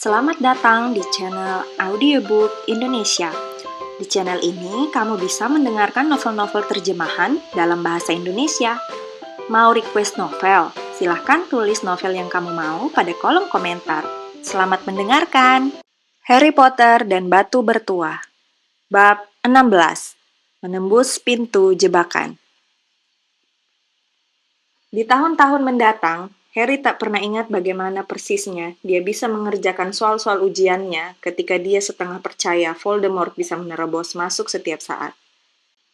Selamat datang di channel Audiobook Indonesia. Di channel ini, kamu bisa mendengarkan novel-novel terjemahan dalam bahasa Indonesia. Mau request novel? Silahkan tulis novel yang kamu mau pada kolom komentar. Selamat mendengarkan! Harry Potter dan Batu Bertuah. Bab 16. Menembus Pintu Jebakan. Di tahun-tahun mendatang, Harry tak pernah ingat bagaimana persisnya dia bisa mengerjakan soal-soal ujiannya ketika dia setengah percaya Voldemort bisa menerobos masuk setiap saat.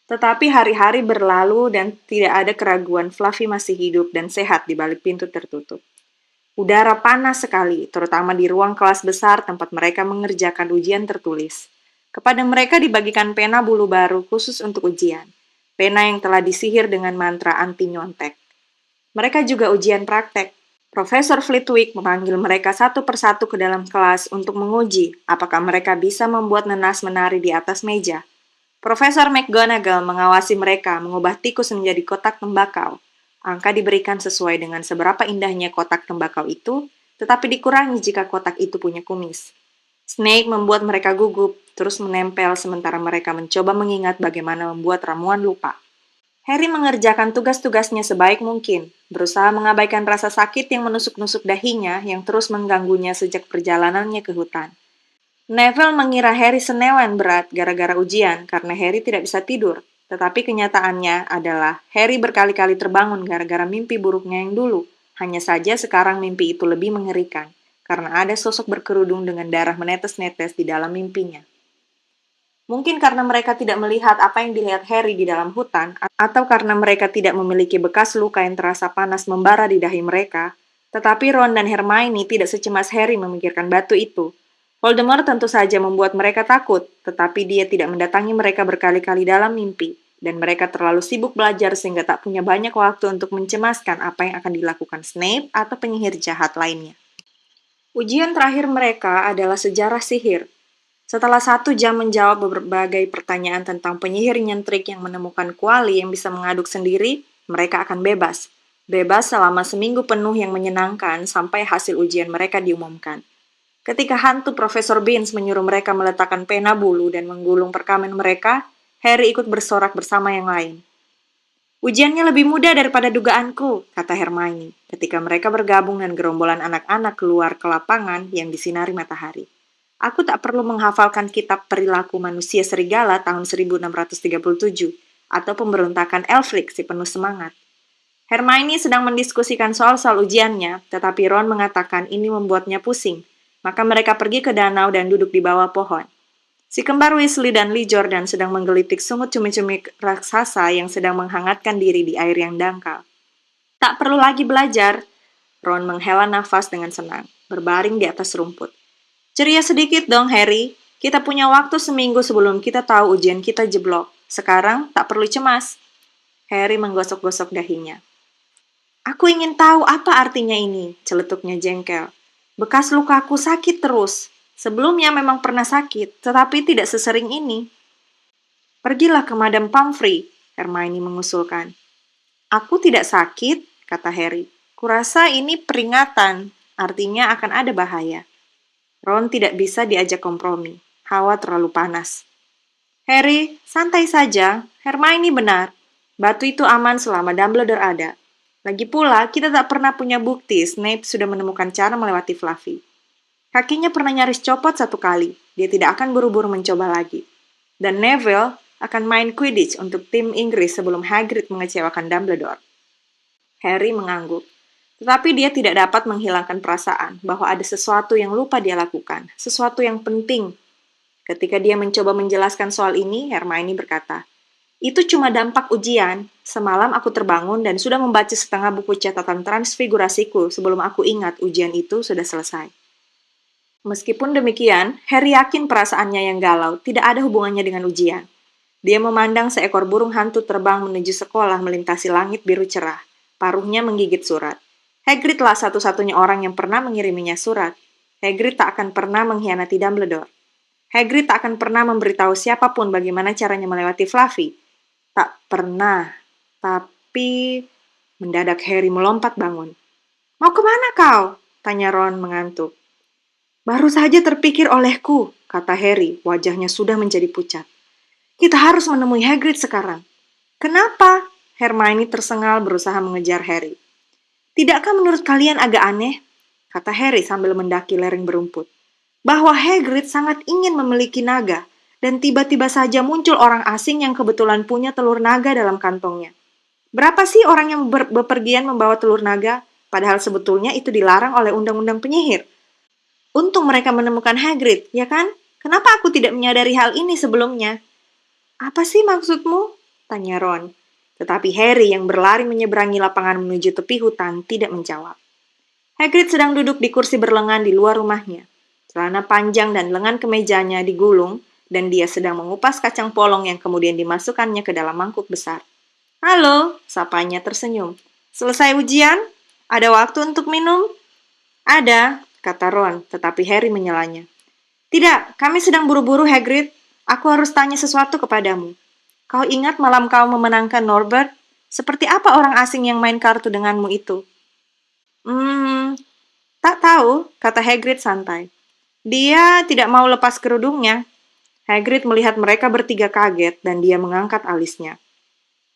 Tetapi hari-hari berlalu dan tidak ada keraguan Fluffy masih hidup dan sehat di balik pintu tertutup. Udara panas sekali, terutama di ruang kelas besar tempat mereka mengerjakan ujian tertulis. Kepada mereka dibagikan pena bulu baru khusus untuk ujian. Pena yang telah disihir dengan mantra anti nyontek. Mereka juga ujian praktek. Profesor Flitwick memanggil mereka satu persatu ke dalam kelas untuk menguji apakah mereka bisa membuat nanas menari di atas meja. Profesor McGonagall mengawasi mereka mengubah tikus menjadi kotak tembakau. Angka diberikan sesuai dengan seberapa indahnya kotak tembakau itu, tetapi dikurangi jika kotak itu punya kumis. Snape membuat mereka gugup, terus menempel sementara mereka mencoba mengingat bagaimana membuat ramuan lupa. Harry mengerjakan tugas-tugasnya sebaik mungkin, berusaha mengabaikan rasa sakit yang menusuk-nusuk dahinya yang terus mengganggunya sejak perjalanannya ke hutan. Neville mengira Harry senewan berat gara-gara ujian karena Harry tidak bisa tidur, tetapi kenyataannya adalah Harry berkali-kali terbangun gara-gara mimpi buruknya yang dulu. Hanya saja sekarang mimpi itu lebih mengerikan, karena ada sosok berkerudung dengan darah menetes-netes di dalam mimpinya. Mungkin karena mereka tidak melihat apa yang dilihat Harry di dalam hutan, atau karena mereka tidak memiliki bekas luka yang terasa panas membara di dahi mereka, tetapi Ron dan Hermione tidak secemas Harry memikirkan batu itu. Voldemort tentu saja membuat mereka takut, tetapi dia tidak mendatangi mereka berkali-kali dalam mimpi, dan mereka terlalu sibuk belajar sehingga tak punya banyak waktu untuk mencemaskan apa yang akan dilakukan Snape atau penyihir jahat lainnya. Ujian terakhir mereka adalah sejarah sihir. Setelah 1 jam menjawab berbagai pertanyaan tentang penyihir nyentrik yang menemukan kuali yang bisa mengaduk sendiri, mereka akan bebas. Bebas selama seminggu penuh yang menyenangkan sampai hasil ujian mereka diumumkan. Ketika hantu Profesor Binns menyuruh mereka meletakkan pena bulu dan menggulung perkamen mereka, Harry ikut bersorak bersama yang lain. Ujiannya lebih mudah daripada dugaanku, kata Hermione, ketika mereka bergabung dengan gerombolan anak-anak keluar ke lapangan yang disinari matahari. Aku tak perlu menghafalkan kitab perilaku manusia serigala tahun 1637 atau pemberontakan Elfric si penuh semangat. Hermione sedang mendiskusikan soal-soal ujiannya, tetapi Ron mengatakan ini membuatnya pusing. Maka mereka pergi ke danau dan duduk di bawah pohon. Si kembar Weasley dan Lee Jordan sedang menggelitik sungut cumi-cumi raksasa yang sedang menghangatkan diri di air yang dangkal. Tak perlu lagi belajar. Ron menghela nafas dengan senang, berbaring di atas rumput. Ceria sedikit dong, Harry. Kita punya waktu seminggu sebelum kita tahu ujian kita jeblok. Sekarang tak perlu cemas. Harry menggosok-gosok dahinya. Aku ingin tahu apa artinya ini, celetuknya jengkel. Bekas lukaku sakit terus. Sebelumnya memang pernah sakit, tetapi tidak sesering ini. Pergilah ke Madam Pomfrey, Hermione mengusulkan. Aku tidak sakit, kata Harry. Kurasa ini peringatan, artinya akan ada bahaya. Ron tidak bisa diajak kompromi. Hawa terlalu panas. Harry, santai saja. Hermione benar. Batu itu aman selama Dumbledore ada. Lagi pula, kita tak pernah punya bukti Snape sudah menemukan cara melewati Fluffy. Kakinya pernah nyaris copot 1 kali. Dia tidak akan buru-buru mencoba lagi. Dan Neville akan main Quidditch untuk tim Inggris sebelum Hagrid mengecewakan Dumbledore. Harry mengangguk. Tetapi dia tidak dapat menghilangkan perasaan bahwa ada sesuatu yang lupa dia lakukan, sesuatu yang penting. Ketika dia mencoba menjelaskan soal ini, Hermione berkata, "Itu cuma dampak ujian. Semalam aku terbangun dan sudah membaca setengah buku catatan transfigurasiku sebelum aku ingat ujian itu sudah selesai." Meskipun demikian, Harry yakin perasaannya yang galau tidak ada hubungannya dengan ujian. Dia memandang seekor burung hantu terbang menuju sekolah melintasi langit biru cerah. Paruhnya menggigit surat. Hagridlah satu-satunya orang yang pernah mengiriminya surat. Hagrid tak akan pernah mengkhianati Dumbledore. Hagrid tak akan pernah memberitahu siapapun bagaimana caranya melewati Fluffy. Tak pernah. Tapi... Mendadak Harry melompat bangun. "Mau kemana kau?" tanya Ron mengantuk. Baru saja terpikir olehku, kata Harry, wajahnya sudah menjadi pucat. Kita harus menemui Hagrid sekarang. Kenapa? Hermione tersengal berusaha mengejar Harry. Tidakkah menurut kalian agak aneh? Kata Harry sambil mendaki lereng berumput. Bahwa Hagrid sangat ingin memiliki naga, dan tiba-tiba saja muncul orang asing yang kebetulan punya telur naga dalam kantongnya. Berapa sih orang yang bepergian membawa telur naga? Padahal sebetulnya itu dilarang oleh undang-undang penyihir. Untung mereka menemukan Hagrid, ya kan? Kenapa aku tidak menyadari hal ini sebelumnya? Apa sih maksudmu? Tanya Ron. Tetapi Harry yang berlari menyeberangi lapangan menuju tepi hutan tidak menjawab. Hagrid sedang duduk di kursi berlengan di luar rumahnya. Celana panjang dan lengan kemejanya digulung, dan dia sedang mengupas kacang polong yang kemudian dimasukkannya ke dalam mangkuk besar. Halo, sapanya tersenyum. Selesai ujian? Ada waktu untuk minum? Ada, kata Ron, tetapi Harry menyelanya. Tidak, kami sedang buru-buru, Hagrid. Aku harus tanya sesuatu kepadamu. Kau ingat malam kau memenangkan Norbert? Seperti apa orang asing yang main kartu denganmu itu? Tak tahu, kata Hagrid santai. Dia tidak mau lepas kerudungnya. Hagrid melihat mereka bertiga kaget dan dia mengangkat alisnya.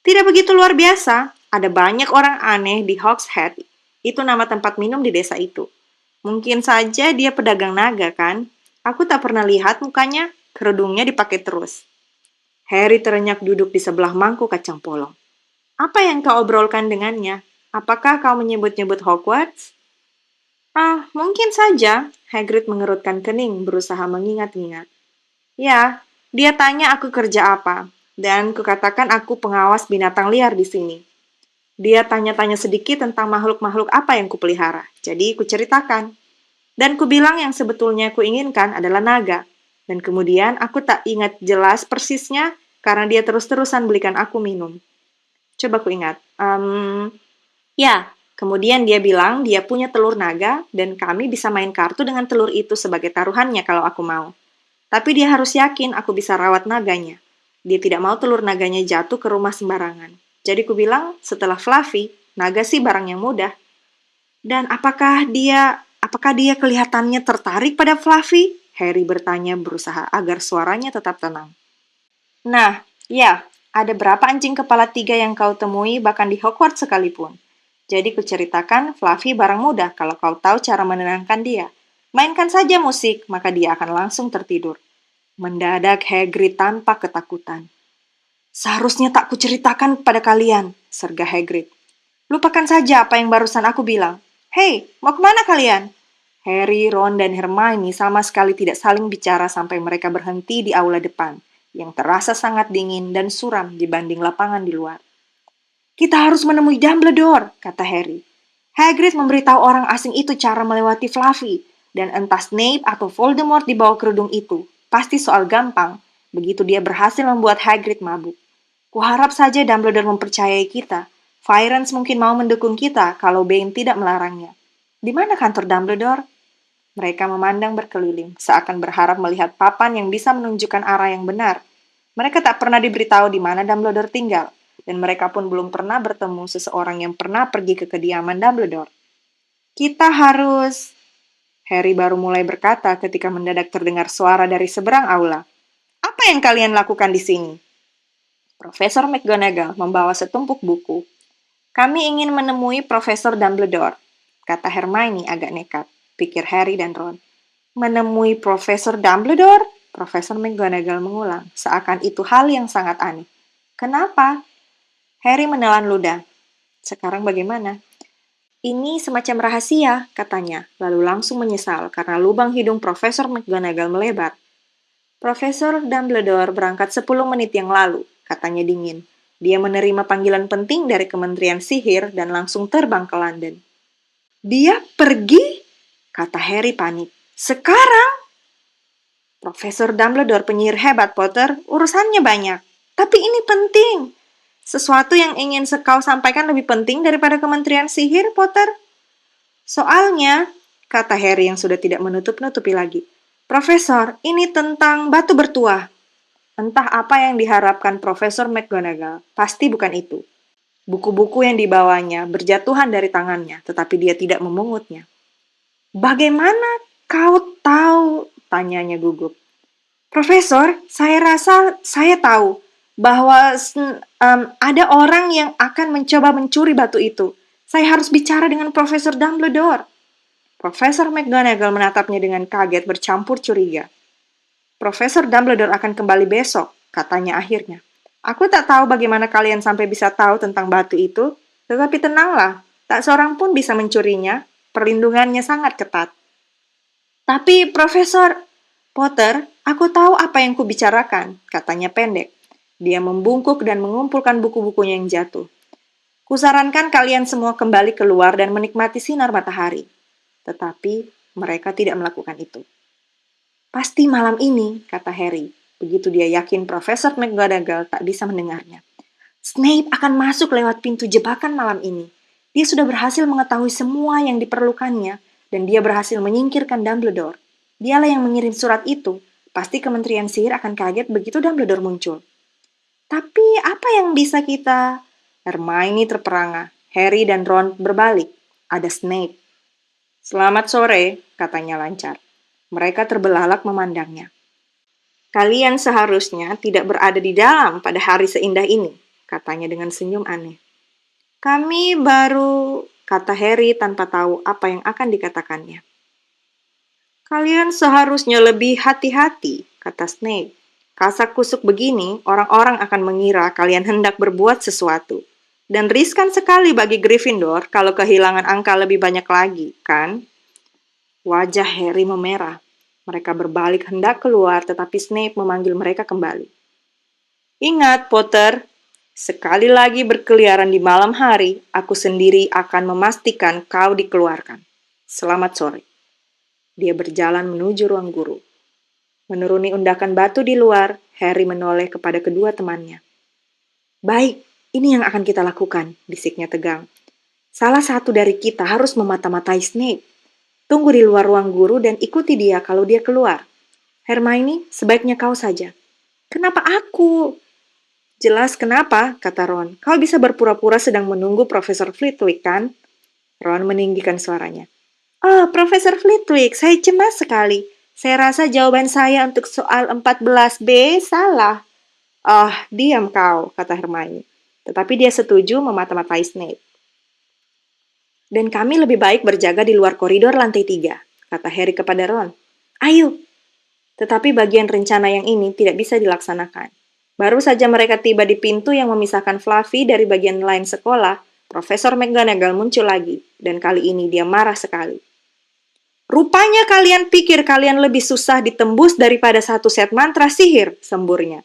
Tidak begitu luar biasa, ada banyak orang aneh di Hogshead. Itu nama tempat minum di desa itu. Mungkin saja dia pedagang naga, kan? Aku tak pernah lihat mukanya, kerudungnya dipakai terus. Harry terenyak duduk di sebelah mangkuk kacang polong. Apa yang kau obrolkan dengannya? Apakah kau menyebut-nyebut Hogwarts? Mungkin saja. Hagrid mengerutkan kening, berusaha mengingat-ingat. Ya, dia tanya aku kerja apa, dan kukatakan aku pengawas binatang liar di sini. Dia tanya-tanya sedikit tentang makhluk-makhluk apa yang kupelihara, jadi kuceritakan. Dan kubilang yang sebetulnya kuinginkan adalah naga. Dan kemudian aku tak ingat jelas persisnya karena dia terus-terusan belikan aku minum. Coba kuingat. Ya, kemudian dia bilang dia punya telur naga dan kami bisa main kartu dengan telur itu sebagai taruhannya kalau aku mau. Tapi dia harus yakin aku bisa rawat naganya. Dia tidak mau telur naganya jatuh ke rumah sembarangan. Jadi kubilang, setelah Fluffy, naga sih barang yang mudah. Dan apakah dia kelihatannya tertarik pada Fluffy? Harry bertanya berusaha agar suaranya tetap tenang. Nah, ya, ada berapa anjing kepala 3 yang kau temui bahkan di Hogwarts sekalipun. Jadi kuceritakan Fluffy barang mudah kalau kau tahu cara menenangkan dia. Mainkan saja musik, maka dia akan langsung tertidur. Mendadak Hagrid tampak ketakutan. Seharusnya tak kuceritakan pada kalian, serga Hagrid. Lupakan saja apa yang barusan aku bilang. Hei, mau kemana kalian? Harry, Ron, dan Hermione sama sekali tidak saling bicara sampai mereka berhenti di aula depan, yang terasa sangat dingin dan suram dibanding lapangan di luar. Kita harus menemui Dumbledore, kata Harry. Hagrid memberitahu orang asing itu cara melewati Fluffy, dan entah Snape atau Voldemort di bawah kerudung itu. Pasti soal gampang, begitu dia berhasil membuat Hagrid mabuk. Kuharap saja Dumbledore mempercayai kita. Firenze mungkin mau mendukung kita kalau Bane tidak melarangnya. Di mana kantor Dumbledore? Mereka memandang berkeliling, seakan berharap melihat papan yang bisa menunjukkan arah yang benar. Mereka tak pernah diberitahu di mana Dumbledore tinggal, dan mereka pun belum pernah bertemu seseorang yang pernah pergi ke kediaman Dumbledore. Kita harus... Harry baru mulai berkata ketika mendadak terdengar suara dari seberang aula. Apa yang kalian lakukan di sini? Profesor McGonagall membawa setumpuk buku. Kami ingin menemui Profesor Dumbledore, kata Hermione agak nekat, pikir Harry dan Ron. Menemui Profesor Dumbledore? Profesor McGonagall mengulang, seakan itu hal yang sangat aneh. Kenapa? Harry menelan ludah. Sekarang bagaimana? Ini semacam rahasia, katanya, lalu langsung menyesal karena lubang hidung Profesor McGonagall melebar. Profesor Dumbledore berangkat 10 menit yang lalu, katanya dingin. Dia menerima panggilan penting dari Kementerian Sihir dan langsung terbang ke London. Dia pergi? Kata Harry panik. Sekarang? Profesor Dumbledore penyihir hebat, Potter. Urusannya banyak. Tapi ini penting. Sesuatu yang ingin kau sampaikan lebih penting daripada Kementerian Sihir, Potter? Soalnya, kata Harry yang sudah tidak menutup-nutupi lagi. Profesor, ini tentang batu bertuah. Entah apa yang diharapkan Profesor McGonagall, pasti bukan itu. Buku-buku yang dibawanya berjatuhan dari tangannya, tetapi dia tidak memungutnya. Bagaimana Kau tahu? Tanyanya gugup. Profesor, saya rasa saya tahu bahwa ada orang yang akan mencoba mencuri batu itu. Saya harus bicara dengan Profesor Dumbledore. Profesor McGonagall menatapnya dengan kaget bercampur curiga. Profesor Dumbledore akan kembali besok, katanya akhirnya. Aku tak tahu bagaimana kalian sampai bisa tahu tentang batu itu, tetapi tenanglah, tak seorang pun bisa mencurinya, perlindungannya sangat ketat. Tapi Profesor Potter, aku tahu apa yang kubicarakan, katanya pendek. Dia membungkuk dan mengumpulkan buku-bukunya yang jatuh. Kusarankan kalian semua kembali keluar dan menikmati sinar matahari. Tetapi mereka tidak melakukan itu. Pasti malam ini, kata Harry, begitu dia yakin Profesor McGonagall tak bisa mendengarnya. Snape akan masuk lewat pintu jebakan malam ini. Dia sudah berhasil mengetahui semua yang diperlukannya, dan dia berhasil menyingkirkan Dumbledore. Dialah yang mengirim surat itu. Pasti Kementerian Sihir akan kaget begitu Dumbledore muncul. Tapi apa yang bisa kita... Hermione terperangah. Harry dan Ron berbalik. Ada Snape. Selamat sore, katanya lancar. Mereka terbelalak memandangnya. Kalian seharusnya tidak berada di dalam pada hari seindah ini, katanya dengan senyum aneh. Kami baru, kata Harry tanpa tahu apa yang akan dikatakannya. Kalian seharusnya lebih hati-hati, kata Snape. Kasak-kusuk begini, orang-orang akan mengira kalian hendak berbuat sesuatu. Dan riskan sekali bagi Gryffindor kalau kehilangan angka lebih banyak lagi, kan? Wajah Harry memerah. Mereka berbalik hendak keluar, tetapi Snape memanggil mereka kembali. Ingat, Potter, sekali lagi berkeliaran di malam hari, aku sendiri akan memastikan kau dikeluarkan. Selamat sore. Dia berjalan menuju ruang guru. Menuruni undakan batu di luar, Harry menoleh kepada kedua temannya. Baik, ini yang akan kita lakukan, bisiknya tegang. Salah satu dari kita harus memata-matai Snape. Tunggu di luar ruang guru dan ikuti dia kalau dia keluar. Hermione, sebaiknya kau saja. Kenapa aku? Jelas kenapa, kata Ron. Kau bisa berpura-pura sedang menunggu Profesor Flitwick, kan? Ron meninggikan suaranya. Oh, Profesor Flitwick, saya cemas sekali. Saya rasa jawaban saya untuk soal 14B salah. Oh, diam kau, kata Hermione. Tetapi dia setuju memata-matai Snape. Dan kami lebih baik berjaga di luar koridor lantai 3, kata Harry kepada Ron. Ayo. Tetapi bagian rencana yang ini tidak bisa dilaksanakan. Baru saja mereka tiba di pintu yang memisahkan Fluffy dari bagian lain sekolah, Profesor McGonagall muncul lagi, dan kali ini dia marah sekali. Rupanya kalian pikir kalian lebih susah ditembus daripada satu set mantra sihir, semburnya.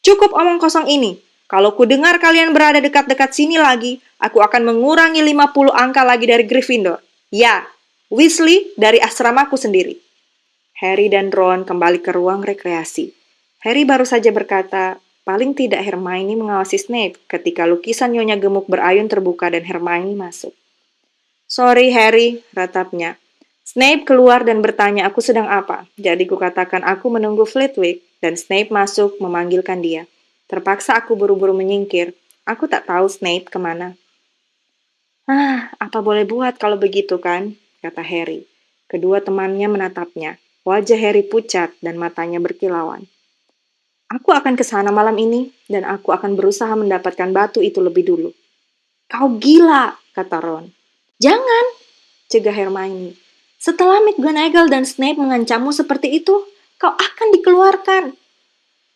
Cukup omong kosong ini. Kalau ku dengar kalian berada dekat-dekat sini lagi, aku akan mengurangi 50 angka lagi dari Gryffindor. Ya, Weasley dari asramaku sendiri. Harry dan Ron kembali ke ruang rekreasi. Harry baru saja berkata, paling tidak Hermione mengawasi Snape ketika lukisan Nyonya Gemuk berayun terbuka dan Hermione masuk. Sorry Harry, ratapnya. Snape keluar dan bertanya aku sedang apa. Jadi kukatakan aku menunggu Flitwick dan Snape masuk memanggilkan dia. Terpaksa aku buru-buru menyingkir. Aku tak tahu Snape kemana. Apa boleh buat kalau begitu kan? Kata Harry. Kedua temannya menatapnya. Wajah Harry pucat dan matanya berkilauan. Aku akan ke sana malam ini dan aku akan berusaha mendapatkan batu itu lebih dulu. Kau gila, kata Ron. Jangan, cegah Hermione. Setelah McGonagall dan Snape mengancammu seperti itu, kau akan dikeluarkan.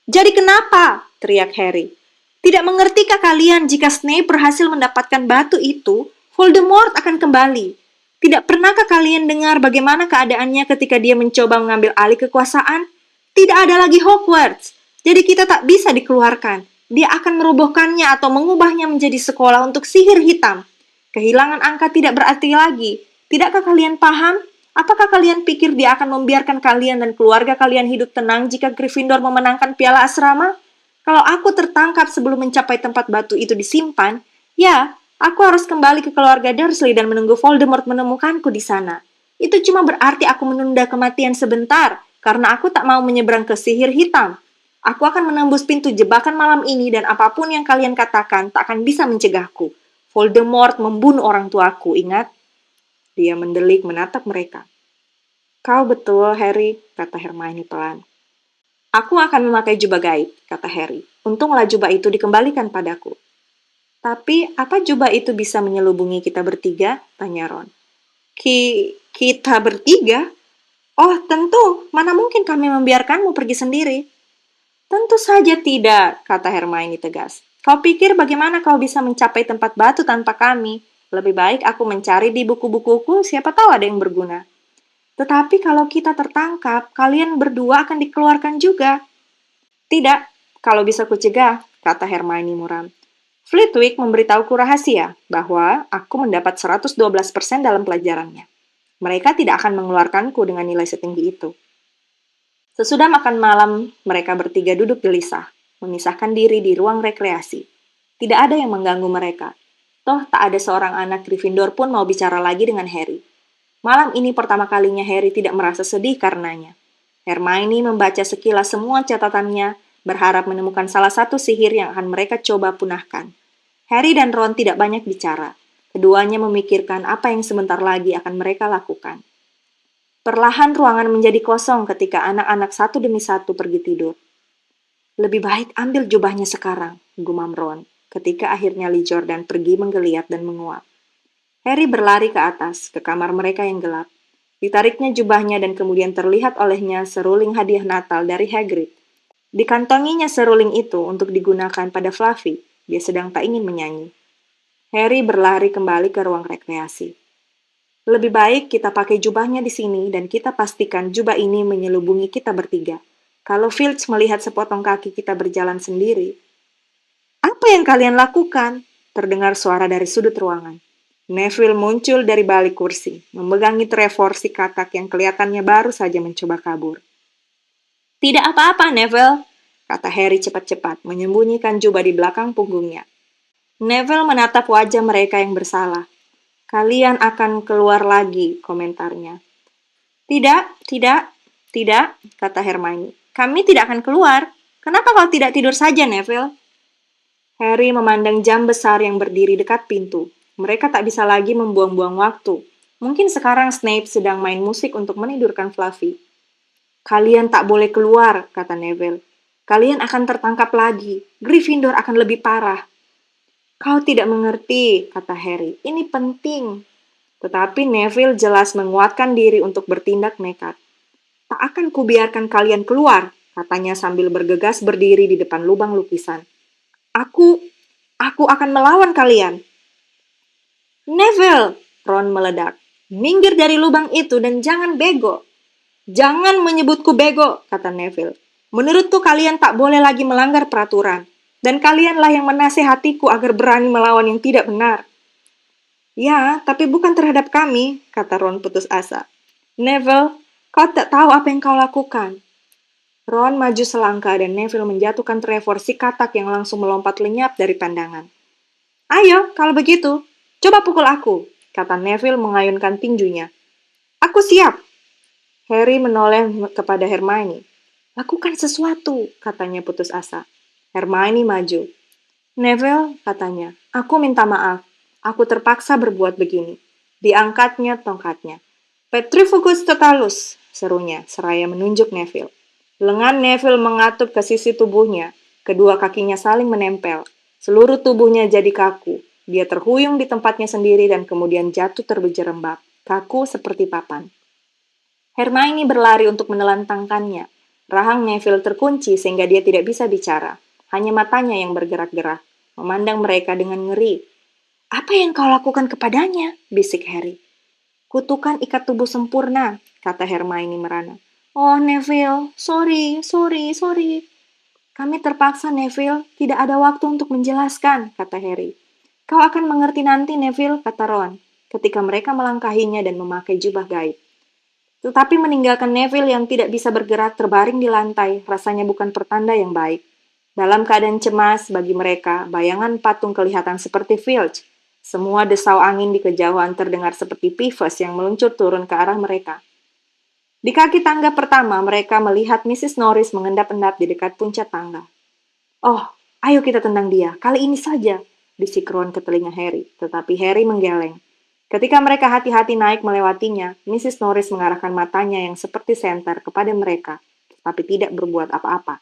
Jadi kenapa? Teriak Harry. Tidak mengertikah kalian jika Snape berhasil mendapatkan batu itu, Voldemort akan kembali? Tidak pernahkah kalian dengar bagaimana keadaannya ketika dia mencoba mengambil alih kekuasaan? Tidak ada lagi Hogwarts. Jadi kita tak bisa dikeluarkan. Dia akan merobohkannya atau mengubahnya menjadi sekolah untuk sihir hitam. Kehilangan angka tidak berarti lagi. Tidakkah kalian paham? Apakah kalian pikir dia akan membiarkan kalian dan keluarga kalian hidup tenang jika Gryffindor memenangkan piala asrama? Kalau aku tertangkap sebelum mencapai tempat batu itu disimpan, ya, aku harus kembali ke keluarga Dursley dan menunggu Voldemort menemukanku di sana. Itu cuma berarti aku menunda kematian sebentar, karena aku tak mau menyeberang ke sihir hitam. Aku akan menembus pintu jebakan malam ini dan apapun yang kalian katakan tak akan bisa mencegahku. Voldemort membunuh orang tuaku, ingat? Dia mendelik menatap mereka. Kau betul, Harry, kata Hermione pelan. Aku akan memakai jubah gaib, kata Harry. Untunglah jubah itu dikembalikan padaku. Tapi, apa jubah itu bisa menyelubungi kita bertiga? Tanya Ron. Kita bertiga? Oh, tentu. Mana mungkin kami membiarkanmu pergi sendiri? Tentu saja tidak, kata Hermione tegas. Kau pikir bagaimana kau bisa mencapai tempat batu tanpa kami? Lebih baik aku mencari di buku-bukuku, siapa tahu ada yang berguna. Tetapi kalau kita tertangkap, kalian berdua akan dikeluarkan juga. Tidak, kalau bisa kucegah, kata Hermione muram. Flitwick memberitahuku rahasia bahwa aku mendapat 112% dalam pelajarannya. Mereka tidak akan mengeluarkanku dengan nilai setinggi itu. Sesudah makan malam, mereka bertiga duduk gelisah, memisahkan diri di ruang rekreasi. Tidak ada yang mengganggu mereka. Toh tak ada seorang anak Gryffindor pun mau bicara lagi dengan Harry. Malam ini pertama kalinya Harry tidak merasa sedih karenanya. Hermione membaca sekilas semua catatannya, berharap menemukan salah satu sihir yang akan mereka coba punahkan. Harry dan Ron tidak banyak bicara. Keduanya memikirkan apa yang sebentar lagi akan mereka lakukan. Perlahan ruangan menjadi kosong ketika anak-anak satu demi satu pergi tidur. Lebih baik ambil jubahnya sekarang, gumam Ron, ketika akhirnya Lee Jordan pergi menggeliat dan menguap. Harry berlari ke atas, ke kamar mereka yang gelap. Ditariknya jubahnya dan kemudian terlihat olehnya seruling hadiah Natal dari Hagrid. Dikantonginya seruling itu untuk digunakan pada Fluffy. Dia sedang tak ingin menyanyi. Harry berlari kembali ke ruang rekreasi. Lebih baik kita pakai jubahnya di sini dan kita pastikan jubah ini menyelubungi kita bertiga. Kalau Filch melihat sepotong kaki kita berjalan sendiri. Apa yang kalian lakukan? Terdengar suara dari sudut ruangan. Neville muncul dari balik kursi, memegangi Trevor si kakak yang kelihatannya baru saja mencoba kabur. Tidak apa-apa, Neville, kata Harry cepat-cepat, menyembunyikan jubah di belakang punggungnya. Neville menatap wajah mereka yang bersalah. Kalian akan keluar lagi, komentarnya. Tidak, kata Hermione. Kami tidak akan keluar. Kenapa kau tidak tidur saja, Neville? Harry memandang jam besar yang berdiri dekat pintu. Mereka tak bisa lagi membuang-buang waktu. Mungkin sekarang Snape sedang main musik untuk menidurkan Fluffy. Kalian tak boleh keluar, kata Neville. Kalian akan tertangkap lagi. Gryffindor akan lebih parah. Kau tidak mengerti, kata Harry. Ini penting. Tetapi Neville jelas menguatkan diri untuk bertindak nekat. Tak akan kubiarkan kalian keluar, katanya sambil bergegas berdiri di depan lubang lukisan. Aku akan melawan kalian. Neville, Ron meledak. Minggir dari lubang itu dan jangan bego. Jangan menyebutku bego, kata Neville. Menurutku kalian tak boleh lagi melanggar peraturan. Dan kalianlah yang menasehatiku agar berani melawan yang tidak benar. Ya, tapi bukan terhadap kami, kata Ron putus asa. Neville, kau tak tahu apa yang kau lakukan. Ron maju selangkah dan Neville menjatuhkan Trevor si katak yang langsung melompat lenyap dari pandangan. Ayo, kalau begitu, coba pukul aku, kata Neville mengayunkan tinjunya. Aku siap. Harry menoleh kepada Hermione. Lakukan sesuatu, katanya putus asa. Hermione maju. Neville, katanya, aku minta maaf. Aku terpaksa berbuat begini. Diangkatnya tongkatnya. Petrificus totalus, serunya, seraya menunjuk Neville. Lengan Neville mengatup ke sisi tubuhnya. Kedua kakinya saling menempel. Seluruh tubuhnya jadi kaku. Dia terhuyung di tempatnya sendiri dan kemudian jatuh terbejerembab. Kaku seperti papan. Hermione berlari untuk menelantangkannya. Rahang Neville terkunci sehingga dia tidak bisa bicara. Hanya matanya yang bergerak-gerak, memandang mereka dengan ngeri. Apa yang kau lakukan kepadanya? Bisik Harry. Kutukan ikat tubuh sempurna, kata Hermione merana. Oh, Neville, sorry. Kami terpaksa, Neville. Tidak ada waktu untuk menjelaskan, kata Harry. Kau akan mengerti nanti, Neville, kata Ron, ketika mereka melangkahinya dan memakai jubah gaib. Tetapi meninggalkan Neville yang tidak bisa bergerak terbaring di lantai rasanya bukan pertanda yang baik. Dalam keadaan cemas bagi mereka, bayangan patung kelihatan seperti Filch. Semua desau angin di kejauhan terdengar seperti Peeves yang meluncur turun ke arah mereka. Di kaki tangga pertama, mereka melihat Mrs. Norris mengendap-endap di dekat puncak tangga. Oh, ayo kita tendang dia, kali ini saja, bisik Ron ke telinga Harry, tetapi Harry menggeleng. Ketika mereka hati-hati naik melewatinya, Mrs. Norris mengarahkan matanya yang seperti senter kepada mereka, tapi tidak berbuat apa-apa.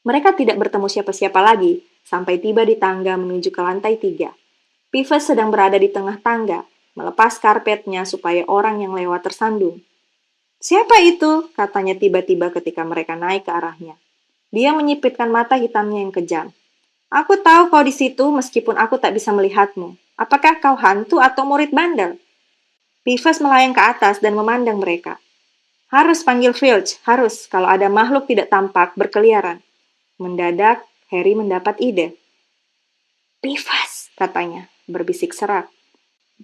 Mereka tidak bertemu siapa-siapa lagi, sampai tiba di tangga menuju ke lantai 3. Phoebus sedang berada di tengah tangga, melepas karpetnya supaya orang yang lewat tersandung. "Siapa itu?" katanya tiba-tiba ketika mereka naik ke arahnya. Dia menyipitkan mata hitamnya yang kejam. "Aku tahu kau di situ meskipun aku tak bisa melihatmu. Apakah kau hantu atau murid bandel?" Phoebus melayang ke atas dan memandang mereka. "Harus panggil Filch, harus, kalau ada makhluk tidak tampak berkeliaran." Mendadak, Harry mendapat ide. "Phoebus," katanya, berbisik serak.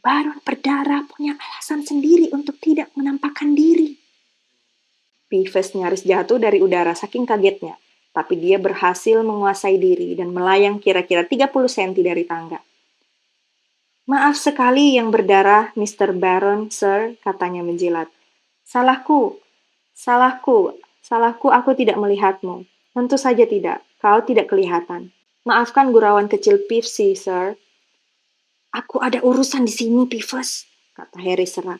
"Baron berdarah punya alasan sendiri untuk tidak menampakkan diri." Phoebus nyaris jatuh dari udara saking kagetnya, tapi dia berhasil menguasai diri dan melayang kira-kira 30 senti dari tangga. "Maaf sekali yang berdarah, Mr. Baron, Sir," katanya menjilat. "Salahku, salahku, salahku aku tidak melihatmu. Tentu saja tidak, kau tidak kelihatan. Maafkan gurauan kecil Pipsy, Sir." "Aku ada urusan di sini, Phoebus," kata Harry serak.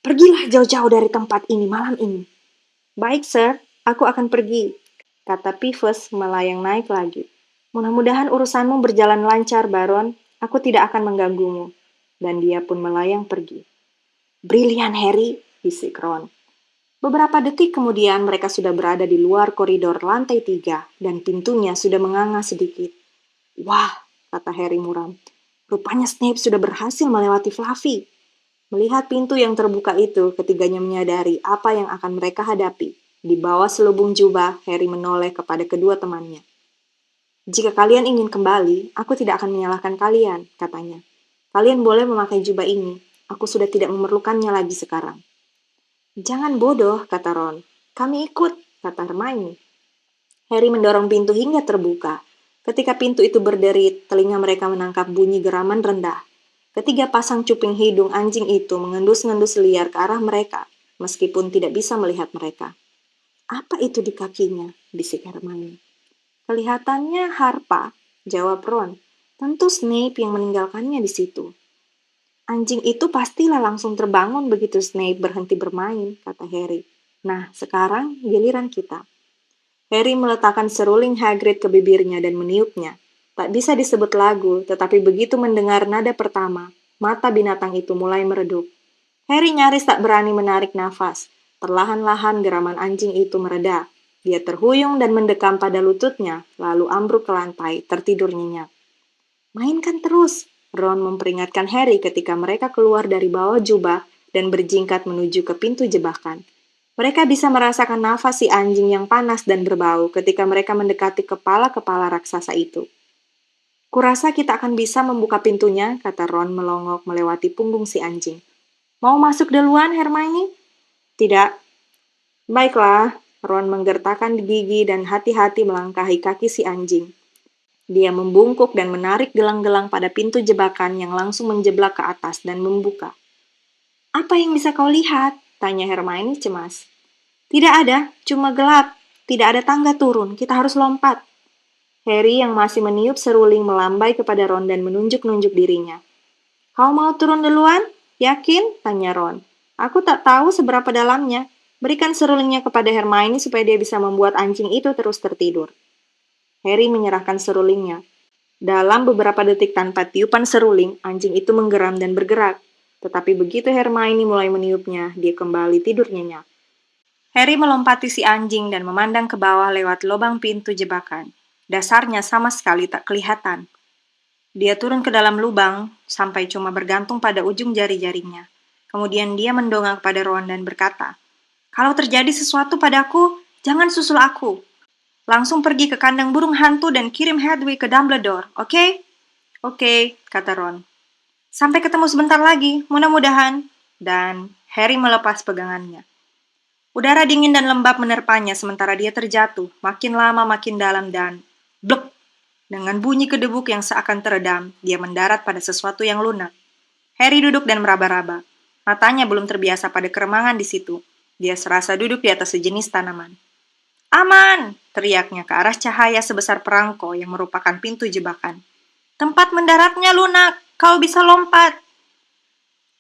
"Pergilah jauh-jauh dari tempat ini malam ini." "Baik, Sir, aku akan pergi," kata Phoebus melayang naik lagi. "Mudah-mudahan urusanmu berjalan lancar, Baron. Aku tidak akan mengganggumu." Dan dia pun melayang pergi. "Brilian, Harry," bisik Ron. Beberapa detik kemudian mereka sudah berada di luar koridor lantai 3 dan pintunya sudah menganga sedikit. "Wah," kata Harry muram. "Rupanya Snape sudah berhasil melewati Fluffy." Melihat pintu yang terbuka itu, ketiganya menyadari apa yang akan mereka hadapi. Di bawah selubung jubah, Harry menoleh kepada kedua temannya. "Jika kalian ingin kembali, aku tidak akan menyalahkan kalian," katanya. "Kalian boleh memakai jubah ini. Aku sudah tidak memerlukannya lagi sekarang." "Jangan bodoh," kata Ron. "Kami ikut," kata Hermione. Harry mendorong pintu hingga terbuka. Ketika pintu itu berderit, telinga mereka menangkap bunyi geraman rendah. Ketiga pasang cuping hidung anjing itu mengendus-ngendus liar ke arah mereka, meskipun tidak bisa melihat mereka. "Apa itu di kakinya?" bisik Hermione. "Kelihatannya harpa," jawab Ron. "Tentu Snape yang meninggalkannya di situ." "Anjing itu pastilah langsung terbangun begitu Snape berhenti bermain," kata Harry. "Nah, sekarang giliran kita." Harry meletakkan seruling Hagrid ke bibirnya dan meniupnya. Tak bisa disebut lagu, tetapi begitu mendengar nada pertama, mata binatang itu mulai meredup. Harry nyaris tak berani menarik nafas. Perlahan-lahan geraman anjing itu mereda. Dia terhuyung dan mendekam pada lututnya, lalu ambruk ke lantai, tertidur nyenyak. "Mainkan terus," Ron memperingatkan Harry ketika mereka keluar dari bawah jubah dan berjingkat menuju ke pintu jebakan. Mereka bisa merasakan nafas si anjing yang panas dan berbau ketika mereka mendekati kepala-kepala raksasa itu. "Kurasa kita akan bisa membuka pintunya," kata Ron melongok melewati punggung si anjing. "Mau masuk duluan, Hermione?" "Tidak." "Baiklah." Ron menggertakkan gigi dan hati-hati melangkahi kaki si anjing. Dia membungkuk dan menarik gelang-gelang pada pintu jebakan yang langsung menjeblak ke atas dan membuka. "Apa yang bisa kau lihat?" tanya Hermione cemas. "Tidak ada, cuma gelap. Tidak ada tangga turun, kita harus lompat." Harry yang masih meniup seruling melambai kepada Ron dan menunjuk-nunjuk dirinya. "Kau mau turun duluan? Yakin?" tanya Ron. "Aku tak tahu seberapa dalamnya. Berikan serulingnya kepada Hermione supaya dia bisa membuat anjing itu terus tertidur." Harry menyerahkan serulingnya. Dalam beberapa detik tanpa tiupan seruling, anjing itu menggeram dan bergerak. Tetapi begitu Hermione mulai meniupnya, dia kembali tidur nyenyak. Harry melompati si anjing dan memandang ke bawah lewat lubang pintu jebakan. Dasarnya sama sekali tak kelihatan. Dia turun ke dalam lubang sampai cuma bergantung pada ujung jari-jarinya. Kemudian dia mendongak pada Ron dan berkata, "Kalau terjadi sesuatu padaku, jangan susul aku. Langsung pergi ke kandang burung hantu dan kirim Hedwig ke Dumbledore, oke?" "Oke," kata Ron. "Sampai ketemu sebentar lagi, mudah-mudahan." Dan Harry melepas pegangannya. Udara dingin dan lembab menerpanya sementara dia terjatuh, makin lama makin dalam dan bluk. Dengan bunyi kedebuk yang seakan teredam, dia mendarat pada sesuatu yang lunak. Harry duduk dan meraba-raba. Matanya belum terbiasa pada keremangan di situ. Dia serasa duduk di atas sejenis tanaman. "Aman!" teriaknya ke arah cahaya sebesar perangko yang merupakan pintu jebakan. "Tempat mendaratnya lunak, kau bisa lompat."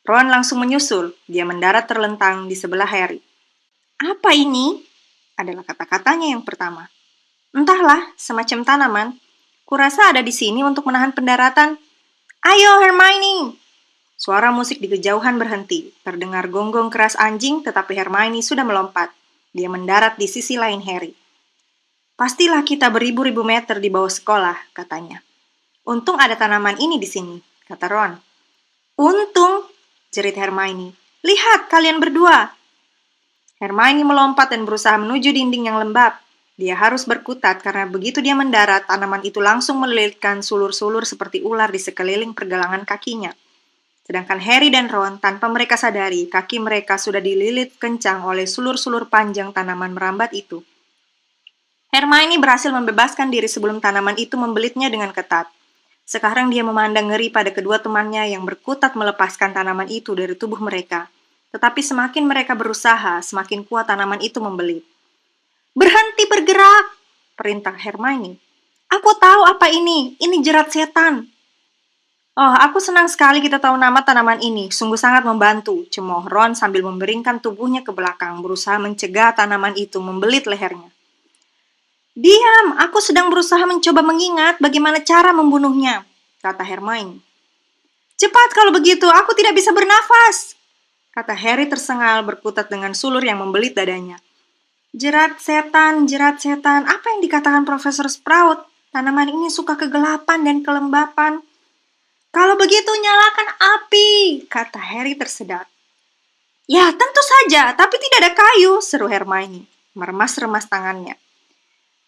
Ron langsung menyusul. Dia mendarat terlentang di sebelah Harry. Apa ini? Adalah kata-katanya yang pertama. Entahlah, semacam tanaman. Kurasa ada di sini untuk menahan pendaratan. Ayo, Hermione! Suara musik di kejauhan berhenti. Terdengar gonggong keras anjing, tetapi Hermione sudah melompat. Dia mendarat di sisi lain Harry. Pastilah kita beribu-ribu meter di bawah sekolah, katanya. Untung ada tanaman ini di sini, kata Ron. Untung, jerit Hermione. Lihat, kalian berdua. Hermione melompat dan berusaha menuju dinding yang lembab. Dia harus berkutat karena begitu dia mendarat, tanaman itu langsung melilitkan sulur-sulur seperti ular di sekeliling pergelangan kakinya. Sedangkan Harry dan Ron, tanpa mereka sadari, kaki mereka sudah dililit kencang oleh sulur-sulur panjang tanaman merambat itu. Hermione berhasil membebaskan diri sebelum tanaman itu membelitnya dengan ketat. Sekarang dia memandang ngeri pada kedua temannya yang berkutat melepaskan tanaman itu dari tubuh mereka. Tetapi semakin mereka berusaha, semakin kuat tanaman itu membelit. Berhenti bergerak, perintah Hermione. Aku tahu apa ini jerat setan. Oh, aku senang sekali kita tahu nama tanaman ini, sungguh sangat membantu, cemooh Ron sambil memberingkan tubuhnya ke belakang, berusaha mencegah tanaman itu membelit lehernya. Diam, aku sedang berusaha mencoba mengingat bagaimana cara membunuhnya, kata Hermione. Cepat kalau begitu, aku tidak bisa bernafas, kata Harry tersengal berkutat dengan sulur yang membelit dadanya. Jerat setan, apa yang dikatakan Profesor Sprout? Tanaman ini suka kegelapan dan kelembapan. Kalau begitu nyalakan api, kata Harry tersedak. Ya, tentu saja, tapi tidak ada kayu, seru Hermione, meremas-remas tangannya.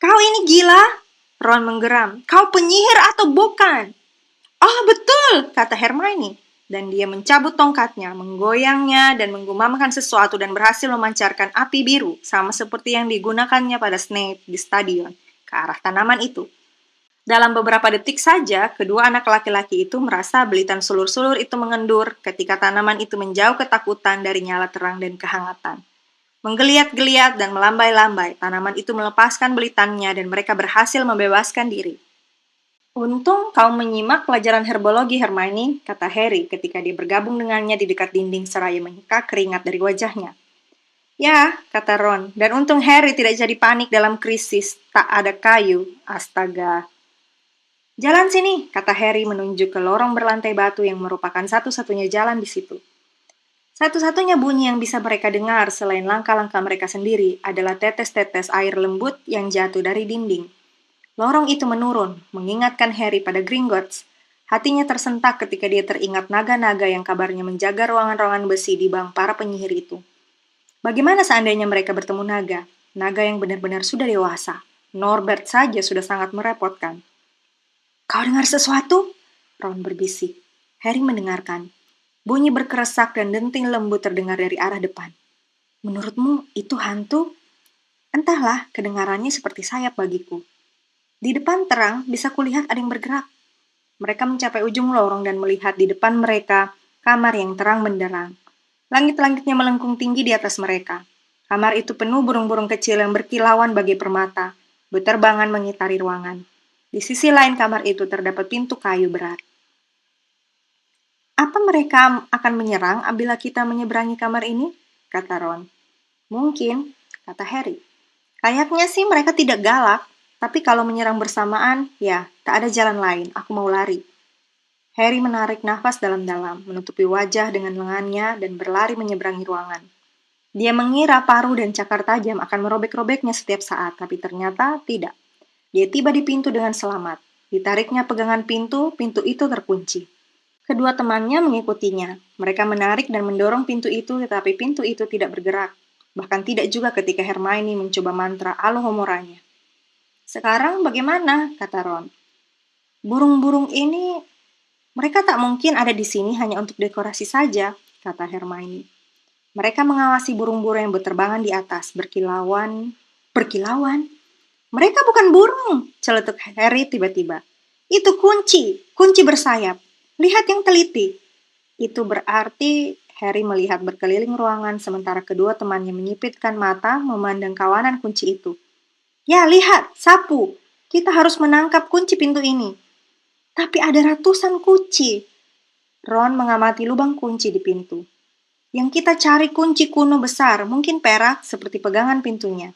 Kau ini gila? Ron menggeram. Kau penyihir atau bukan? Oh, betul, kata Hermione. Dan dia mencabut tongkatnya, menggoyangnya, dan menggumamkan sesuatu dan berhasil memancarkan api biru, sama seperti yang digunakannya pada Snape di stadion, ke arah tanaman itu. Dalam beberapa detik saja, kedua anak laki-laki itu merasa belitan sulur-sulur itu mengendur ketika tanaman itu menjauh ketakutan dari nyala terang dan kehangatan. Menggeliat-geliat dan melambai-lambai, tanaman itu melepaskan belitannya dan mereka berhasil membebaskan diri. Untung kau menyimak pelajaran herbologi, Hermione, kata Harry ketika dia bergabung dengannya di dekat dinding seraya menyeka keringat dari wajahnya. Ya, kata Ron, dan untung Harry tidak jadi panik dalam krisis. Tak ada kayu, astaga. Jalan sini, kata Harry menunjuk ke lorong berlantai batu yang merupakan satu-satunya jalan di situ. Satu-satunya bunyi yang bisa mereka dengar selain langkah-langkah mereka sendiri adalah tetes-tetes air lembut yang jatuh dari dinding. Lorong itu menurun, mengingatkan Harry pada Gringotts. Hatinya tersentak ketika dia teringat naga-naga yang kabarnya menjaga ruangan-ruangan besi di bank para penyihir itu. Bagaimana seandainya mereka bertemu naga? Naga yang benar-benar sudah dewasa. Norbert saja sudah sangat merepotkan. Kau dengar sesuatu? Ron berbisik. Harry mendengarkan. Bunyi berkeresak dan denting lembut terdengar dari arah depan. Menurutmu itu hantu? Entahlah, kedengarannya seperti sayap bagiku. Di depan terang, bisa kulihat ada yang bergerak. Mereka mencapai ujung lorong dan melihat di depan mereka kamar yang terang benderang. Langit-langitnya melengkung tinggi di atas mereka. Kamar itu penuh burung-burung kecil yang berkilauan bagai permata, berterbangan mengitari ruangan. Di sisi lain kamar itu terdapat pintu kayu berat. Apa mereka akan menyerang apabila kita menyeberangi kamar ini? Kata Ron. Mungkin, kata Harry. Kayaknya sih mereka tidak galak, tapi kalau menyerang bersamaan, ya, tak ada jalan lain, aku mau lari. Harry menarik nafas dalam-dalam, menutupi wajah dengan lengannya dan berlari menyeberangi ruangan. Dia mengira paruh dan cakar tajam akan merobek-robeknya setiap saat, tapi ternyata tidak. Dia tiba di pintu dengan selamat. Ditariknya pegangan pintu, pintu itu terkunci. Kedua temannya mengikutinya. Mereka menarik dan mendorong pintu itu, tetapi pintu itu tidak bergerak. Bahkan tidak juga ketika Hermione mencoba mantra Alohomoranya. Sekarang bagaimana? Kata Ron. Burung-burung ini, mereka tak mungkin ada di sini hanya untuk dekorasi saja, kata Hermione. Mereka mengawasi burung-burung yang berterbangan di atas, berkilauan. Berkilauan? Mereka bukan burung, celetuk Harry tiba-tiba. Itu kunci bersayap. Lihat yang teliti. Itu berarti Harry melihat berkeliling ruangan sementara kedua temannya menyipitkan mata memandang kawanan kunci itu. Ya, lihat, sapu. Kita harus menangkap kunci pintu ini. Tapi ada ratusan kunci. Ron mengamati lubang kunci di pintu. Yang kita cari kunci kuno besar, mungkin perak seperti pegangan pintunya.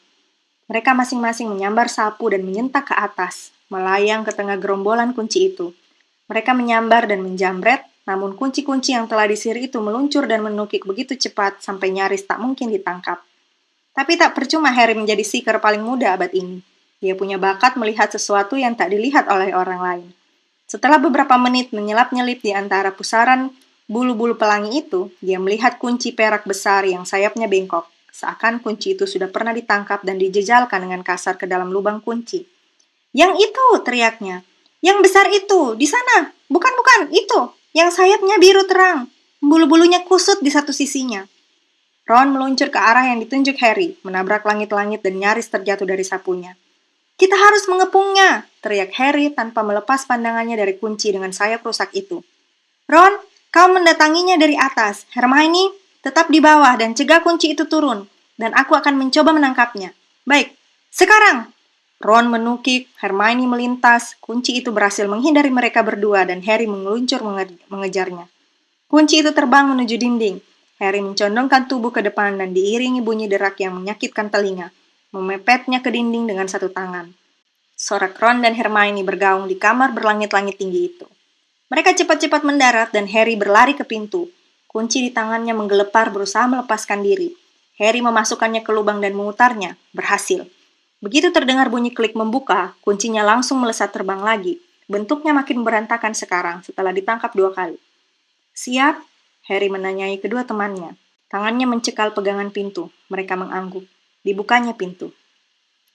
Mereka masing-masing menyambar sapu dan menyentak ke atas, melayang ke tengah gerombolan kunci itu. Mereka menyambar dan menjamret, namun kunci-kunci yang telah disihir itu meluncur dan menukik begitu cepat sampai nyaris tak mungkin ditangkap. Tapi tak percuma Harry menjadi seeker paling muda abad ini. Dia punya bakat melihat sesuatu yang tak dilihat oleh orang lain. Setelah beberapa menit menyelap-nyelip di antara pusaran bulu-bulu pelangi itu, dia melihat kunci perak besar yang sayapnya bengkok. Seakan kunci itu sudah pernah ditangkap dan dijejalkan dengan kasar ke dalam lubang kunci. Yang itu, teriaknya. Yang besar itu, di sana. Bukan, itu. Yang sayapnya biru terang. Bulu-bulunya kusut di satu sisinya. Ron meluncur ke arah yang ditunjuk Harry, menabrak langit-langit dan nyaris terjatuh dari sapunya. Kita harus mengepungnya, teriak Harry tanpa melepas pandangannya dari kunci dengan sayap rusak itu. Ron, kau mendatanginya dari atas. Hermione, tetap di bawah dan cegah kunci itu turun. Dan aku akan mencoba menangkapnya. Baik, sekarang! Ron menukik, Hermione melintas, kunci itu berhasil menghindari mereka berdua dan Harry meluncur mengejarnya. Kunci itu terbang menuju dinding. Harry mencondongkan tubuh ke depan dan diiringi bunyi derak yang menyakitkan telinga, memepetnya ke dinding dengan satu tangan. Sorak Ron dan Hermione bergaung di kamar berlangit-langit tinggi itu. Mereka cepat-cepat mendarat dan Harry berlari ke pintu. Kunci di tangannya menggelepar berusaha melepaskan diri. Harry memasukkannya ke lubang dan memutarnya. Berhasil. Begitu terdengar bunyi klik membuka, kuncinya langsung melesat terbang lagi. Bentuknya makin berantakan sekarang setelah ditangkap 2 kali. Siap? Harry menanyai kedua temannya. Tangannya mencekal pegangan pintu. Mereka mengangguk. Dibukanya pintu.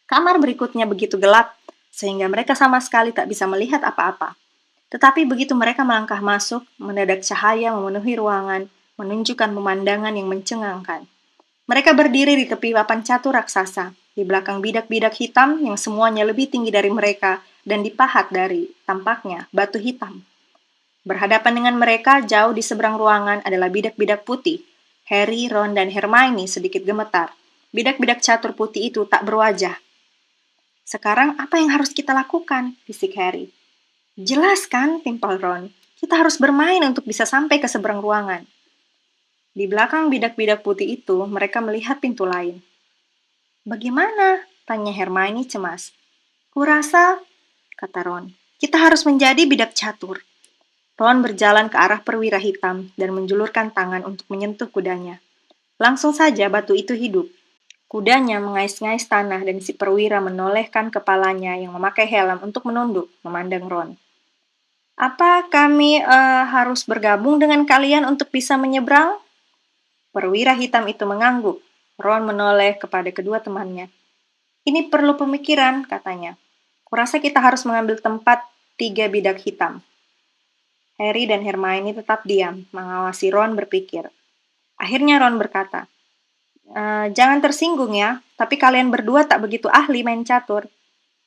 Kamar berikutnya begitu gelap, sehingga mereka sama sekali tak bisa melihat apa-apa. Tetapi begitu mereka melangkah masuk, mendadak cahaya memenuhi ruangan, menunjukkan pemandangan yang mencengangkan. Mereka berdiri di tepi papan catur raksasa, di belakang bidak-bidak hitam yang semuanya lebih tinggi dari mereka dan dipahat dari, tampaknya, batu hitam. Berhadapan dengan mereka, jauh di seberang ruangan adalah bidak-bidak putih. Harry, Ron, dan Hermione sedikit gemetar. Bidak-bidak catur putih itu tak berwajah. Sekarang apa yang harus kita lakukan? Bisik Harry. Jelas kan, timpal Ron. Kita harus bermain untuk bisa sampai ke seberang ruangan. Di belakang bidak-bidak putih itu, mereka melihat pintu lain. Bagaimana? Tanya Hermione cemas. Kurasa, kata Ron, kita harus menjadi bidak catur. Ron berjalan ke arah perwira hitam dan menjulurkan tangan untuk menyentuh kudanya. Langsung saja batu itu hidup. Kudanya mengais-ngais tanah dan si perwira menolehkan kepalanya yang memakai helm untuk menunduk, memandang Ron. Apa kami harus bergabung dengan kalian untuk bisa menyeberang? Perwira hitam itu mengangguk. Ron menoleh kepada kedua temannya. Ini perlu pemikiran, katanya. Kurasa kita harus mengambil tempat 3 bidak hitam. Harry dan Hermione tetap diam, mengawasi Ron berpikir. Akhirnya Ron berkata, jangan tersinggung ya, tapi kalian berdua tak begitu ahli main catur.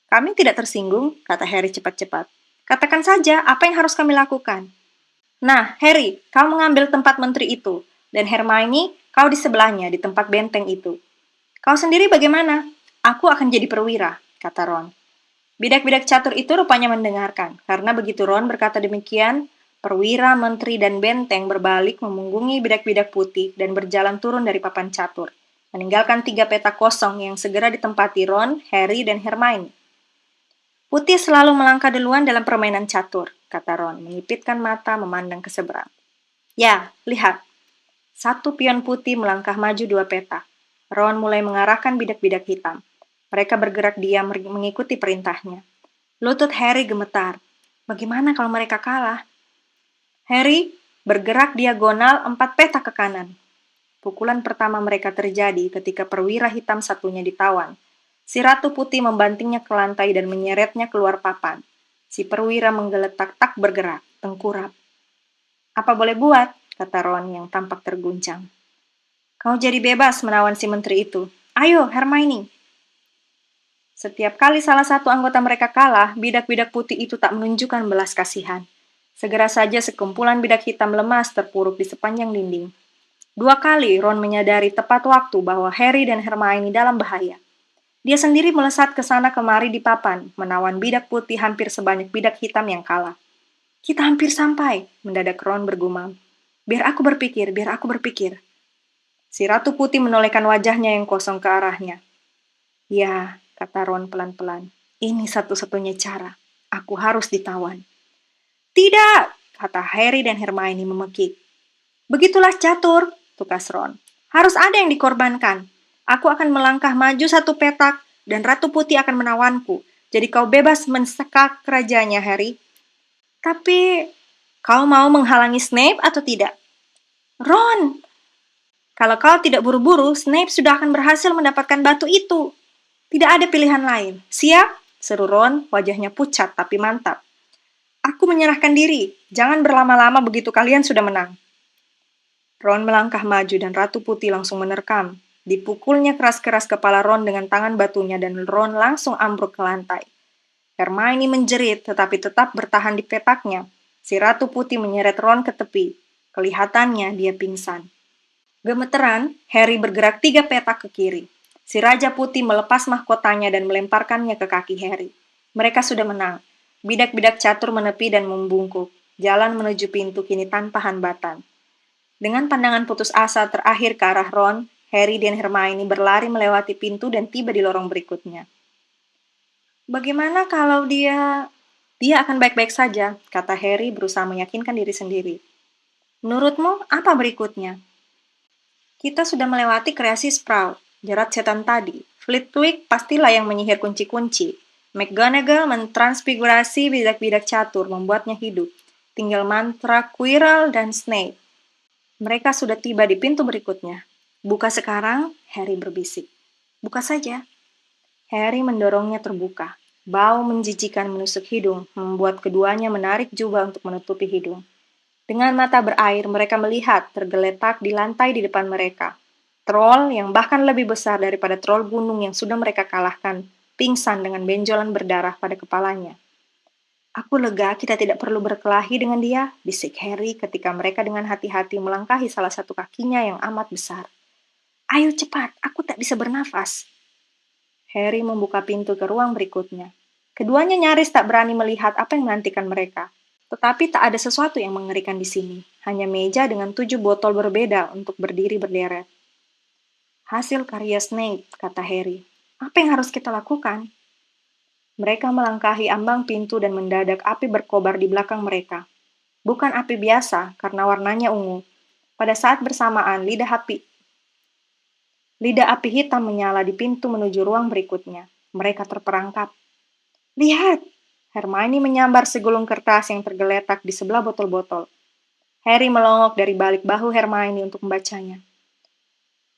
Kami tidak tersinggung, kata Harry cepat-cepat. Katakan saja apa yang harus kami lakukan. Nah, Harry, kau mengambil tempat menteri itu, dan Hermione, kau di sebelahnya, di tempat benteng itu. Kau sendiri bagaimana? Aku akan jadi perwira, kata Ron. Bidak-bidak catur itu rupanya mendengarkan, karena begitu Ron berkata demikian, perwira, menteri, dan benteng berbalik memunggungi bidak-bidak putih dan berjalan turun dari papan catur, meninggalkan 3 peta kosong yang segera ditempati Ron, Harry, dan Hermione. Putih selalu melangkah duluan dalam permainan catur, kata Ron, menyipitkan mata memandang ke seberang. Ya, lihat. 1 pion putih melangkah maju 2 peta. Ron mulai mengarahkan bidak-bidak hitam. Mereka bergerak diam mengikuti perintahnya. Lutut Harry gemetar. Bagaimana kalau mereka kalah? Harry bergerak diagonal 4 peta ke kanan. Pukulan pertama mereka terjadi ketika perwira hitam satunya ditawan. Si Ratu Putih membantingnya ke lantai dan menyeretnya keluar papan. Si perwira menggeletak tak bergerak, tengkurap. Apa boleh buat? Kata Ron yang tampak terguncang. Kau jadi bebas menawan si menteri itu. Ayo, Hermione. Setiap kali salah satu anggota mereka kalah, bidak-bidak putih itu tak menunjukkan belas kasihan. Segera saja sekumpulan bidak hitam lemas terpuruk di sepanjang dinding. 2 kali Ron menyadari tepat waktu bahwa Harry dan Hermione dalam bahaya. Dia sendiri melesat ke sana kemari di papan, menawan bidak putih hampir sebanyak bidak hitam yang kalah. Kita hampir sampai, mendadak Ron bergumam. Biar aku berpikir, biar aku berpikir. Si Ratu Putih menolehkan wajahnya yang kosong ke arahnya. Ya, kata Ron pelan-pelan. Ini satu-satunya cara. Aku harus ditawan. Tidak, kata Harry dan Hermione memekik. Begitulah catur, tukas Ron. Harus ada yang dikorbankan. Aku akan melangkah maju satu petak dan Ratu Putih akan menawanku. Jadi kau bebas mensekak kerajaannya, Harry. Tapi, kau mau menghalangi Snape atau tidak? Ron, kalau kau tidak buru-buru, Snape sudah akan berhasil mendapatkan batu itu. Tidak ada pilihan lain. Siap? Seru Ron, wajahnya pucat tapi mantap. Aku menyerahkan diri. Jangan berlama-lama begitu kalian sudah menang. Ron melangkah maju dan Ratu Putih langsung menerkam. Dipukulnya keras-keras kepala Ron dengan tangan batunya dan Ron langsung ambruk ke lantai. Hermione menjerit tetapi tetap bertahan di petaknya. Si Ratu Putih menyeret Ron ke tepi. Kelihatannya dia pingsan. Gemeteran, Harry bergerak 3 petak ke kiri. Si Raja Putih melepas mahkotanya dan melemparkannya ke kaki Harry. Mereka sudah menang. Bidak-bidak catur menepi dan membungkuk. Jalan menuju pintu kini tanpa hambatan. Dengan pandangan putus asa terakhir ke arah Ron, Harry dan Hermione berlari melewati pintu dan tiba di lorong berikutnya. Bagaimana kalau dia akan baik-baik saja, kata Harry berusaha meyakinkan diri sendiri. Menurutmu, apa berikutnya? Kita sudah melewati kreasi Sprout, jerat setan tadi. Flitwick pastilah yang menyihir kunci-kunci. McGonagall mentransfigurasi bidak-bidak catur, membuatnya hidup. Tinggal mantra Quirrell dan Snape. Mereka sudah tiba di pintu berikutnya. Buka sekarang, Harry berbisik. Buka saja. Harry mendorongnya terbuka. Bau menjijikan menusuk hidung, membuat keduanya menarik jubah untuk menutupi hidung. Dengan mata berair, mereka melihat tergeletak di lantai di depan mereka. Troll yang bahkan lebih besar daripada troll gunung yang sudah mereka kalahkan, pingsan dengan benjolan berdarah pada kepalanya. Aku lega kita tidak perlu berkelahi dengan dia, bisik Harry ketika mereka dengan hati-hati melangkahi salah satu kakinya yang amat besar. Ayo cepat, aku tak bisa bernafas. Harry membuka pintu ke ruang berikutnya. Keduanya nyaris tak berani melihat apa yang menantikan mereka. Tetapi tak ada sesuatu yang mengerikan di sini. Hanya meja dengan 7 botol berbeda untuk berdiri berderet. Hasil karya Snape, kata Harry. Apa yang harus kita lakukan? Mereka melangkahi ambang pintu dan mendadak api berkobar di belakang mereka. Bukan api biasa karena warnanya ungu. Pada saat bersamaan, lidah api hitam menyala di pintu menuju ruang berikutnya. Mereka terperangkap. Lihat! Hermione menyambar segulung kertas yang tergeletak di sebelah botol-botol. Harry melongok dari balik bahu Hermione untuk membacanya.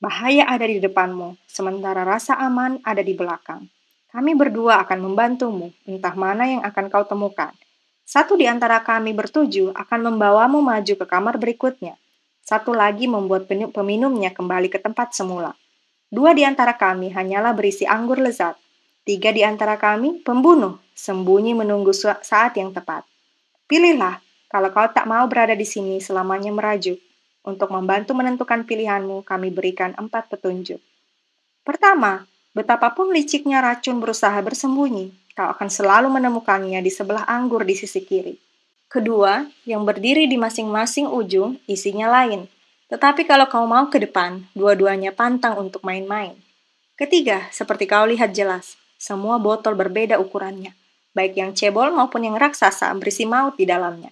Bahaya ada di depanmu, sementara rasa aman ada di belakang. Kami berdua akan membantumu, entah mana yang akan kau temukan. Satu di antara kami bertuju akan membawamu maju ke kamar berikutnya. Satu lagi membuat peminumnya kembali ke tempat semula. 2 di antara kami hanyalah berisi anggur lezat. 3 di antara kami pembunuh, sembunyi menunggu saat yang tepat. Pilihlah, kalau kau tak mau berada di sini selamanya merajuk. Untuk membantu menentukan pilihanmu, kami berikan 4 petunjuk. Pertama, betapapun liciknya racun berusaha bersembunyi, kau akan selalu menemukannya di sebelah anggur di sisi kiri. Kedua, yang berdiri di masing-masing ujung, isinya lain. Tetapi kalau kau mau ke depan, dua-duanya pantang untuk main-main. Ketiga, seperti kau lihat jelas, semua botol berbeda ukurannya, baik yang cebol maupun yang raksasa berisi maut di dalamnya.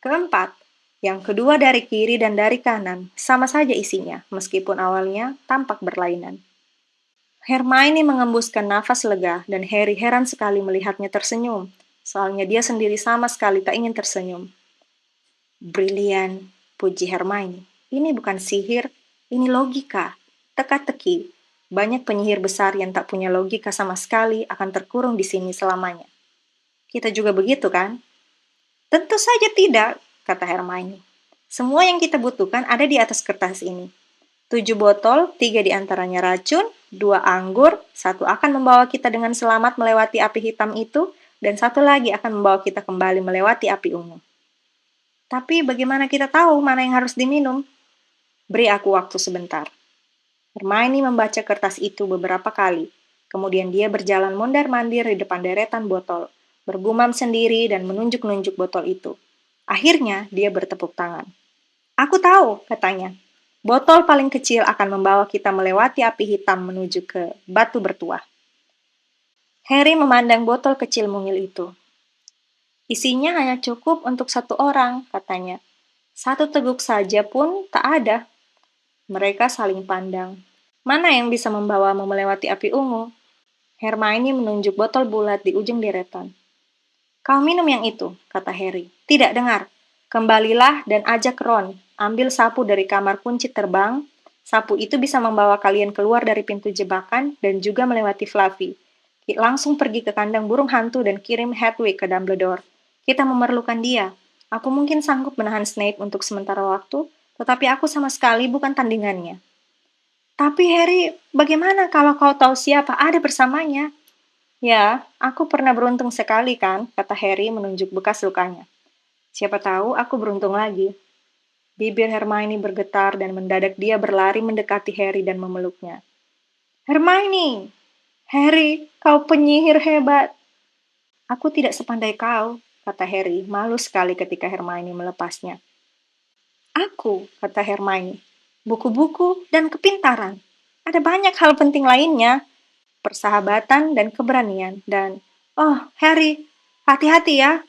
Keempat, yang kedua dari kiri dan dari kanan, sama saja isinya, meskipun awalnya tampak berlainan. Hermione mengembuskan nafas lega dan Harry heran sekali melihatnya tersenyum, soalnya dia sendiri sama sekali tak ingin tersenyum. Brilian, puji Hermione. Ini bukan sihir, ini logika. Teka-teki. Banyak penyihir besar yang tak punya logika sama sekali akan terkurung di sini selamanya. Kita juga begitu kan? Tentu saja tidak, kata Hermione. Semua yang kita butuhkan ada di atas kertas ini. 7 botol, 3 di antaranya racun, 2 anggur, 1 akan membawa kita dengan selamat melewati api hitam itu, dan 1 lagi akan membawa kita kembali melewati api ungu. Tapi bagaimana kita tahu mana yang harus diminum? Beri aku waktu sebentar. Hermione membaca kertas itu beberapa kali. Kemudian dia berjalan mondar-mandir di depan deretan botol, bergumam sendiri dan menunjuk-nunjuk botol itu. Akhirnya, dia bertepuk tangan. Aku tahu, katanya. Botol paling kecil akan membawa kita melewati api hitam menuju ke batu bertuah. Harry memandang botol kecil mungil itu. Isinya hanya cukup untuk satu orang, katanya. Satu teguk saja pun tak ada. Mereka saling pandang. Mana yang bisa membawamu melewati api ungu? Hermione menunjuk botol bulat di ujung deretan. Kau minum yang itu, kata Harry. Tidak dengar. Kembalilah dan ajak Ron. Ambil sapu dari kamar kunci terbang. Sapu itu bisa membawa kalian keluar dari pintu jebakan dan juga melewati Fluffy. Langsung pergi ke kandang burung hantu dan kirim Hedwig ke Dumbledore. Kita memerlukan dia. Aku mungkin sanggup menahan Snape untuk sementara waktu, tetapi aku sama sekali bukan tandingannya. Tapi Harry, bagaimana kalau kau tahu siapa ada bersamanya? Ya, aku pernah beruntung sekali kan, kata Harry menunjuk bekas lukanya. Siapa tahu aku beruntung lagi. Bibir Hermione bergetar dan mendadak dia berlari mendekati Harry dan memeluknya. Hermione! Harry, kau penyihir hebat. Aku tidak sepandai kau, kata Harry, malu sekali ketika Hermione melepasnya. Aku, kata Hermione, buku-buku dan kepintaran. Ada banyak hal penting lainnya, persahabatan dan keberanian, dan, oh, Harry, hati-hati ya.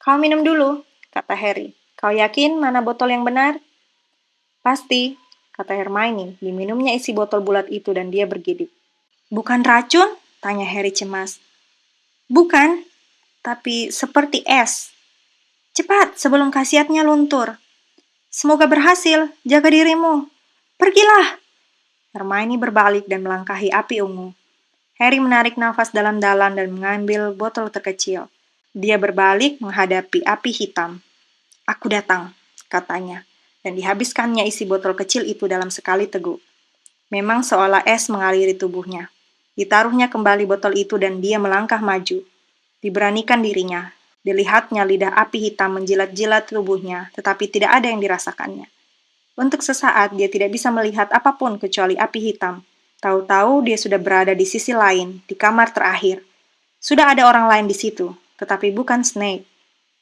Kau minum dulu, kata Harry. Kau yakin mana botol yang benar? Pasti, kata Hermione. Diminumnya isi botol bulat itu dan dia bergidik. Bukan racun? Tanya Harry cemas. Bukan, tapi seperti es. Cepat, sebelum khasiatnya luntur. Semoga berhasil, jaga dirimu. Pergilah! Hermione berbalik dan melangkahi api ungu. Harry menarik nafas dalam-dalam dan mengambil botol terkecil. Dia berbalik menghadapi api hitam. Aku datang, katanya, dan dihabiskannya isi botol kecil itu dalam sekali teguk. Memang seolah es mengaliri tubuhnya. Ditaruhnya kembali botol itu dan dia melangkah maju. Diberanikan dirinya. Dilihatnya lidah api hitam menjilat-jilat tubuhnya, tetapi tidak ada yang dirasakannya. Untuk sesaat dia tidak bisa melihat apapun kecuali api hitam. Tahu-tahu dia sudah berada di sisi lain, di kamar terakhir. Sudah ada orang lain di situ, tetapi bukan Snape.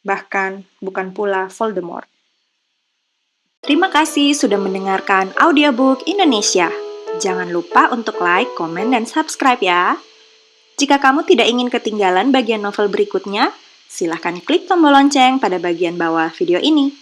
Bahkan bukan pula Voldemort. Terima kasih sudah mendengarkan audiobook Indonesia. Jangan lupa untuk like, komen, dan subscribe ya. Jika kamu tidak ingin ketinggalan bagian novel berikutnya, silahkan klik tombol lonceng pada bagian bawah video ini.